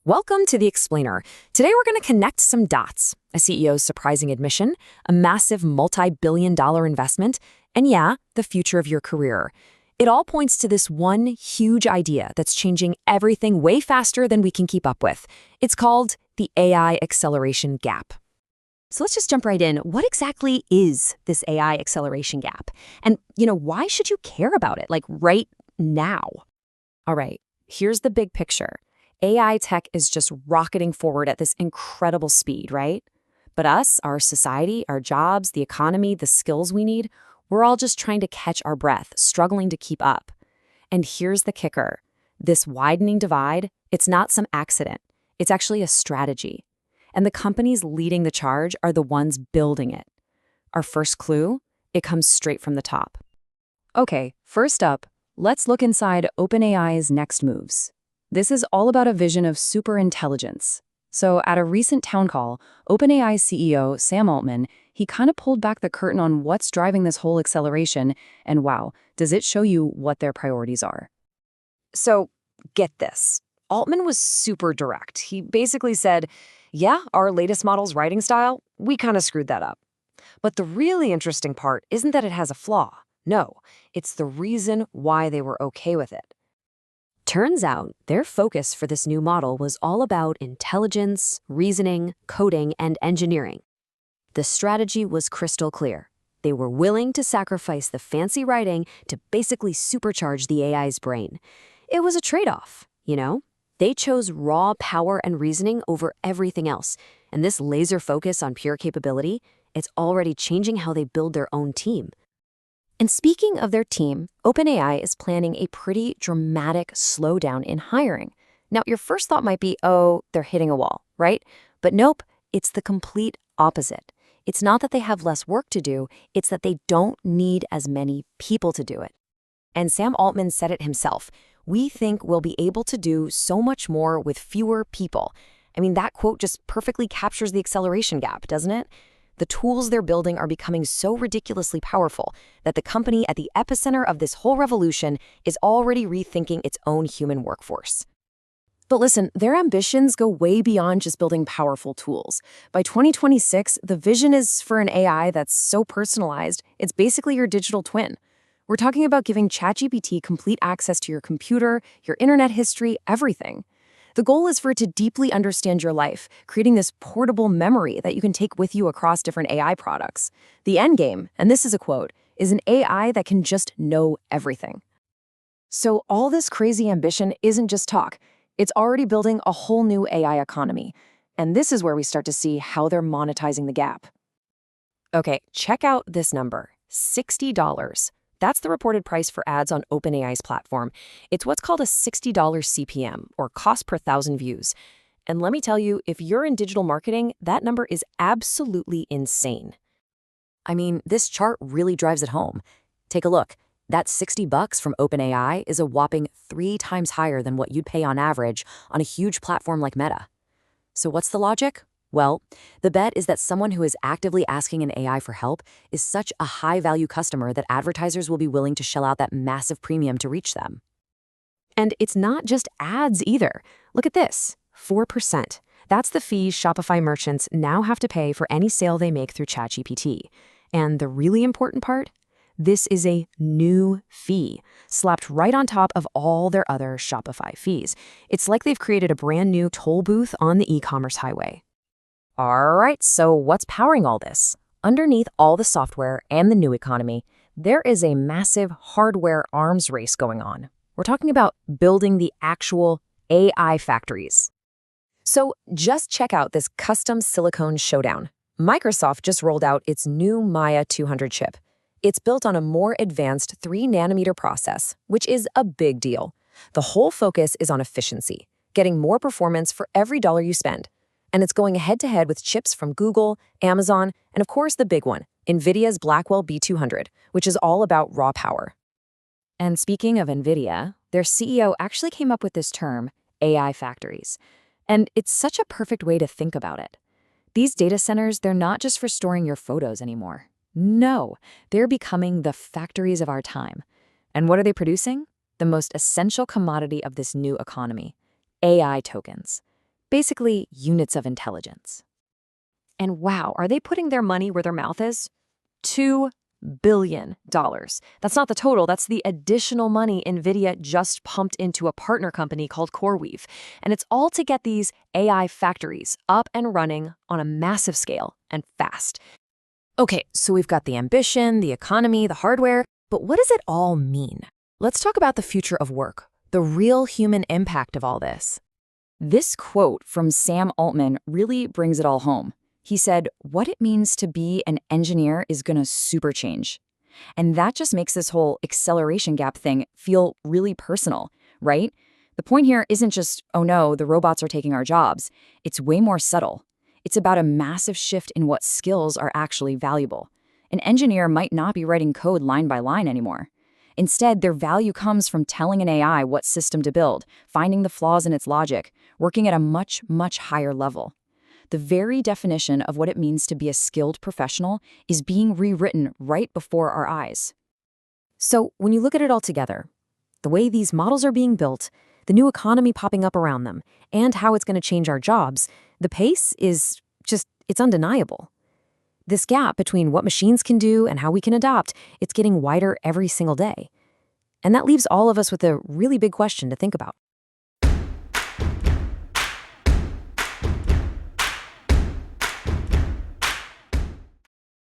Welcome to The Explainer. Today we're going to connect some dots. A CEO's surprising admission, a massive multi-billion-dollar investment, and yeah, the future of your career. It all points to this one huge idea that's changing everything way faster than we can keep up with. It's called the AI acceleration gap. So let's just jump right in. What exactly is this AI acceleration gap? And, why should you care about it, like right now? All right, here's the big picture. AI tech is just rocketing forward at this incredible speed, right? But us, our society, our jobs, the economy, the skills we need, we're all just trying to catch our breath, struggling to keep up. And here's the kicker. This widening divide, it's not some accident. It's actually a strategy. And the companies leading the charge are the ones building it. Our first clue, it comes straight from the top. Okay, first up, let's look inside OpenAI's next moves. This is all about a vision of superintelligence. So at a recent town call, OpenAI CEO Sam Altman, he kind of pulled back the curtain on what's driving this whole acceleration, and wow, does it show you what their priorities are. So get this. Altman was super direct. He basically said, yeah, our latest model's writing style, we kind of screwed that up. But the really interesting part isn't that it has a flaw. No, it's the reason why they were okay with it. Turns out, their focus for this new model was all about intelligence, reasoning, coding, and engineering. The strategy was crystal clear. They were willing to sacrifice the fancy writing to basically supercharge the AI's brain. It was a trade-off, They chose raw power and reasoning over everything else, and this laser focus on pure capability, it's already changing how they build their own team. And speaking of their team, OpenAI is planning a pretty dramatic slowdown in hiring. Now, your first thought might be, oh, they're hitting a wall, right? But nope, it's the complete opposite. It's not that they have less work to do, it's that they don't need as many people to do it. And Sam Altman said it himself. We think we'll be able to do so much more with fewer people. I mean, that quote just perfectly captures the acceleration gap, doesn't it? The tools they're building are becoming so ridiculously powerful that the company at the epicenter of this whole revolution is already rethinking its own human workforce. But listen, their ambitions go way beyond just building powerful tools. By 2026, the vision is for an AI that's so personalized, it's basically your digital twin. We're talking about giving ChatGPT complete access to your computer, your internet history, everything. The goal is for it to deeply understand your life, creating this portable memory that you can take with you across different AI products. The end game, and this is a quote, is an AI that can just know everything. So all this crazy ambition isn't just talk. It's already building a whole new AI economy. And this is where we start to see how they're monetizing the gap. Okay, check out this number, $60. That's the reported price for ads on OpenAI's platform. It's what's called a $60 CPM, or cost per 1,000 views. And let me tell you, if you're in digital marketing, that number is absolutely insane. I mean, this chart really drives it home. Take a look. That $60 from OpenAI is a whopping 3 times higher than what you'd pay on average on a huge platform like Meta. So what's the logic? Well, the bet is that someone who is actively asking an AI for help is such a high-value customer that advertisers will be willing to shell out that massive premium to reach them. And it's not just ads either. Look at this, 4%. That's the fee Shopify merchants now have to pay for any sale they make through ChatGPT. And the really important part? This is a new fee, slapped right on top of all their other Shopify fees. It's like they've created a brand new toll booth on the e-commerce highway. All right, so what's powering all this? Underneath all the software and the new economy, there is a massive hardware arms race going on. We're talking about building the actual AI factories. So just check out this custom silicone showdown. Microsoft just rolled out its new Maya 200 chip. It's built on a more advanced 3-nanometer process, which is a big deal. The whole focus is on efficiency, getting more performance for every dollar you spend. And it's going head-to-head with chips from Google, Amazon, and of course the big one, Nvidia's Blackwell B200, which is all about raw power. And speaking of Nvidia, their CEO actually came up with this term, AI factories. And it's such a perfect way to think about it. These data centers, they're not just for storing your photos anymore. No, they're becoming the factories of our time. And what are they producing? The most essential commodity of this new economy, AI tokens. Basically, units of intelligence. And wow, are they putting their money where their mouth is? $2 billion. That's not the total, that's the additional money Nvidia just pumped into a partner company called CoreWeave. And it's all to get these AI factories up and running on a massive scale and fast. Okay, so we've got the ambition, the economy, the hardware, but what does it all mean? Let's talk about the future of work, the real human impact of all this. This quote from Sam Altman really brings it all home. He said, what it means to be an engineer is gonna super change. And that just makes this whole acceleration gap thing feel really personal, right? The point here isn't just, oh no, the robots are taking our jobs. It's way more subtle. It's about a massive shift in what skills are actually valuable. An engineer might not be writing code line by line anymore. Instead, their value comes from telling an AI what system to build, finding the flaws in its logic, working at a much, much higher level. The very definition of what it means to be a skilled professional is being rewritten right before our eyes. So, when you look at it all together, the way these models are being built, the new economy popping up around them, and how it's going to change our jobs, the pace is it's undeniable. This gap between what machines can do and how we can adapt, it's getting wider every single day. And that leaves all of us with a really big question to think about.